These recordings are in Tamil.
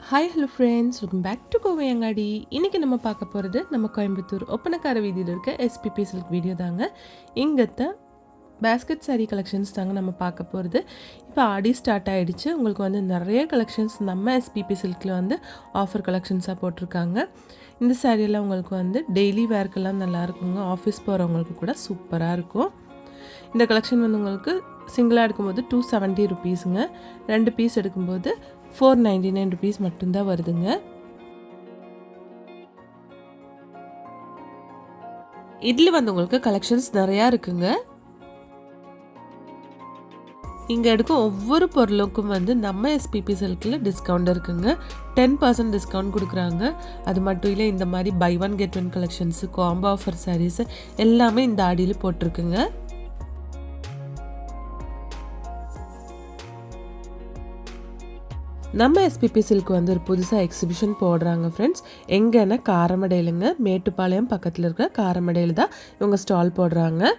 Hi hello friends, welcome back to Kovai Angadi. இன்றைக்கி நம்ம பார்க்க போகிறது நம்ம கோயம்புத்தூர் ஒப்பனக்கார வீதியில் இருக்க எஸ்பிபி சில்க் வீடியோ தாங்க. இங்கத்த பேஸ்கெட் சாரீ கலெக்ஷன்ஸ் தாங்க நம்ம பார்க்க போகிறது. இப்போ ஆடி ஸ்டார்ட் ஆகிடுச்சு. உங்களுக்கு வந்து நிறைய கலெக்ஷன்ஸ் நம்ம எஸ்பிபி சில்கில் வந்து ஆஃபர் கலெக்ஷன்ஸாக போட்டிருக்காங்க. இந்த சாரியெல்லாம் உங்களுக்கு வந்து டெய்லி வேர்க்கெல்லாம் நல்லாயிருக்குங்க. ஆஃபீஸ் போகிறவங்களுக்கு கூட சூப்பராக இருக்கும். இந்த கலெக்ஷன் வந்து உங்களுக்கு சிங்கிளாக எடுக்கும்போது 270 ருபீஸுங்க. 2 பீஸ் எடுக்கும்போது 499 ருபீஸ் மட்டும்தான் வருதுங்க. இதில் வந்து உங்களுக்கு கலெக்ஷன்ஸ் நிறையா இருக்குங்க. இங்கே எடுக்கும் ஒவ்வொரு பொருளுக்கும் வந்து நம்ம எஸ்பிபி சில்கில் டிஸ்கவுண்ட் இருக்குங்க. 10% டிஸ்கவுண்ட் கொடுக்குறாங்க. அது மட்டும் இல்லை, இந்த மாதிரி buy one get one collections, combo offer saris எல்லாமே இந்த ஆடியில் போட்டிருக்குங்க. நம்ம எஸ்பிபி சில்க் வந்து ஒரு புதுசாக எக்ஸிபிஷன் போடுறாங்க ஃப்ரெண்ட்ஸ். எங்கன்னா காரமடையிலுங்க, மேட்டுப்பாளையம் பக்கத்தில் இருக்கிற காரமடையில் தான் இவங்க ஸ்டால் போடுறாங்க.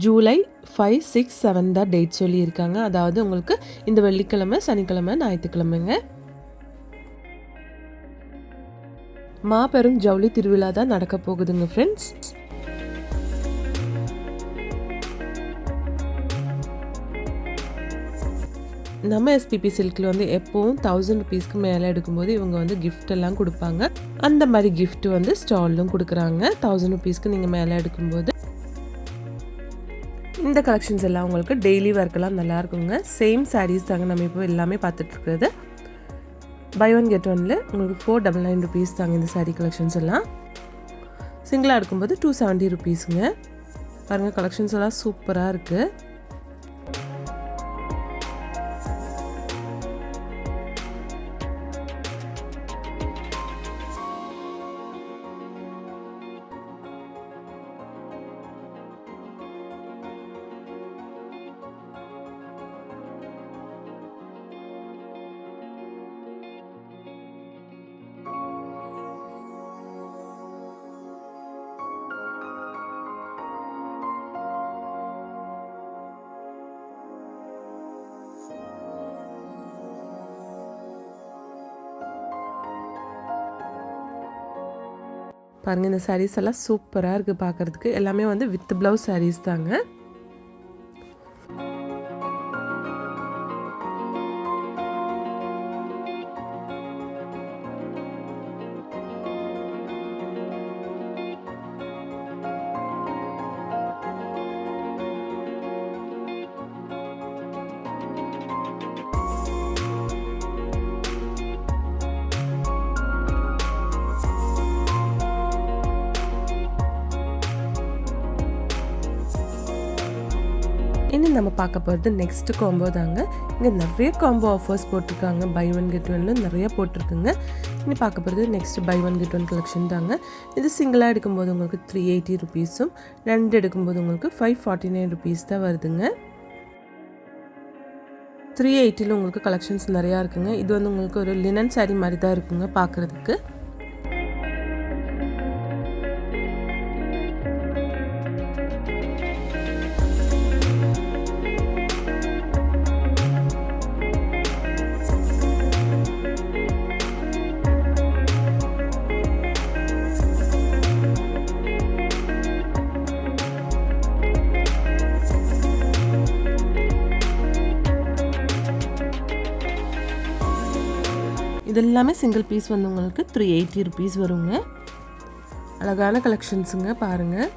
ஜூலை 5, 6, 7 தான் டேட் சொல்லியிருக்காங்க. அதாவது உங்களுக்கு இந்த வெள்ளிக்கிழமை, சனிக்கிழமை, ஞாயிற்றுக்கிழமைங்க. மாபெரும் ஜவுளி திருவிழா தான் நடக்க போகுதுங்க ஃப்ரெண்ட்ஸ். நம்ம எஸ்பிபி சில்கில் வந்து எப்போவும் 1000 ருபீஸ்க்கு மேலே எடுக்கும்போது இவங்க வந்து கிஃப்ட் எல்லாம் கொடுப்பாங்க. அந்த மாதிரி கிஃப்ட் வந்து ஸ்டாலும் கொடுக்குறாங்க. 1000 ருபீஸ்க்கு நீங்கள் மேலே எடுக்கும்போது இந்த கலெக்ஷன்ஸ் எல்லாம் உங்களுக்கு டெய்லி ஒர்க்கெல்லாம் நல்லா இருக்குங்க. சேம் சாரீஸ் தாங்க நம்ம இப்போ எல்லாமே பார்த்துட்ருக்குறது. பை ஒன் கெட் ஒன்ல உங்களுக்கு 499 ருபீஸ் தாங்க இந்த சாரீ கலெக்ஷன்ஸ் எல்லாம். சிங்கிளாக எடுக்கும்போது 270 ருபீஸுங்க. பாருங்கள், கலெக்ஷன்ஸ் எல்லாம் சூப்பராக இருக்குது. பாருங்கள், இந்த சாரீஸ் எல்லாம் சூப்பராக இருக்குது பார்க்குறதுக்கு. எல்லாமே வந்து வித் ப்ளவுஸ் சாரீஸ் தாங்க. இனி நம்ம பார்க்க போகிறது நெக்ஸ்ட் காம்போ தாங்க. இங்கே நிறைய காம்போ ஆஃபர்ஸ் போட்டிருக்காங்க. பை ஒன் கெட் ஒன்ல நிறைய போட்டிருக்குங்க. இனி பார்க்க போகிறது next buy one get one collection தாங்க. இது சிங்கிளாக எடுக்கும்போது உங்களுக்கு 380 ருபீஸும், 2 எடுக்கும்போது உங்களுக்கு 549 ருபீஸ் தான் வருதுங்க. 380ல் உங்களுக்கு கலெக்ஷன்ஸ் நிறையா இருக்குங்க. இது வந்து உங்களுக்கு ஒரு லினன் சாரீ மாதிரி தான் இருக்குங்க பார்க்குறதுக்கு. இது எல்லாமே சிங்கிள் பீஸ் வந்து உங்களுக்கு 380 ருபீஸ் வருங்க. அழகான கலெக்ஷன்ஸுங்க பாருங்கள்.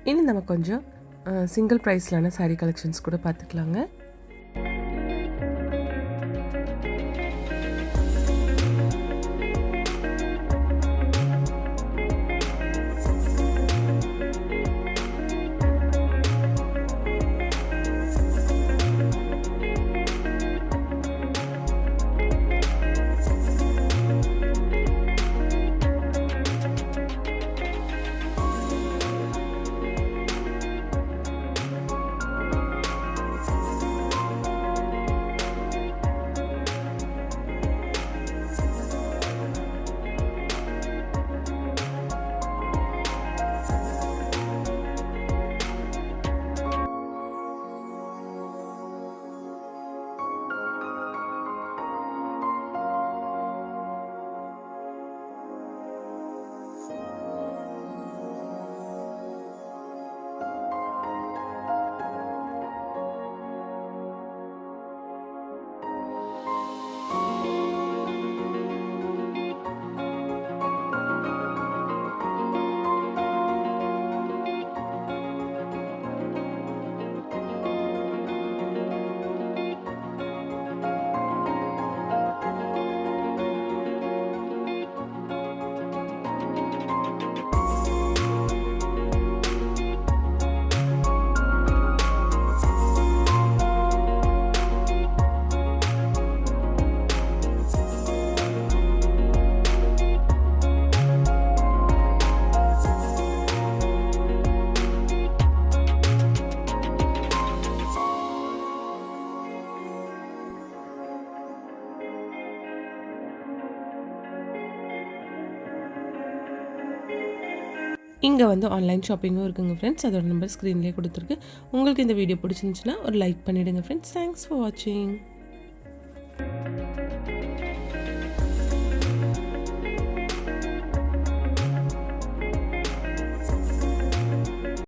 இனி நம்ம கொஞ்சம் சிங்கிள் ப்ரைஸ்லான saree கலெக்ஷன்ஸ் கூட பார்த்துக்கலாங்க. இங்கே வந்து ஆன்லைன் ஷாப்பிங்கும் இருக்குங்க ஃப்ரெண்ட்ஸ். அதோட நம்பர் ஸ்க்ரீன்லேயே கொடுத்துருக்கு. உங்களுக்கு இந்த வீடியோ பிடிச்சிருந்துச்சுன்னா ஒரு லைக் பண்ணிவிடுங்க ஃப்ரெண்ட்ஸ். தேங்க்ஸ் ஃபார் வாட்சிங்.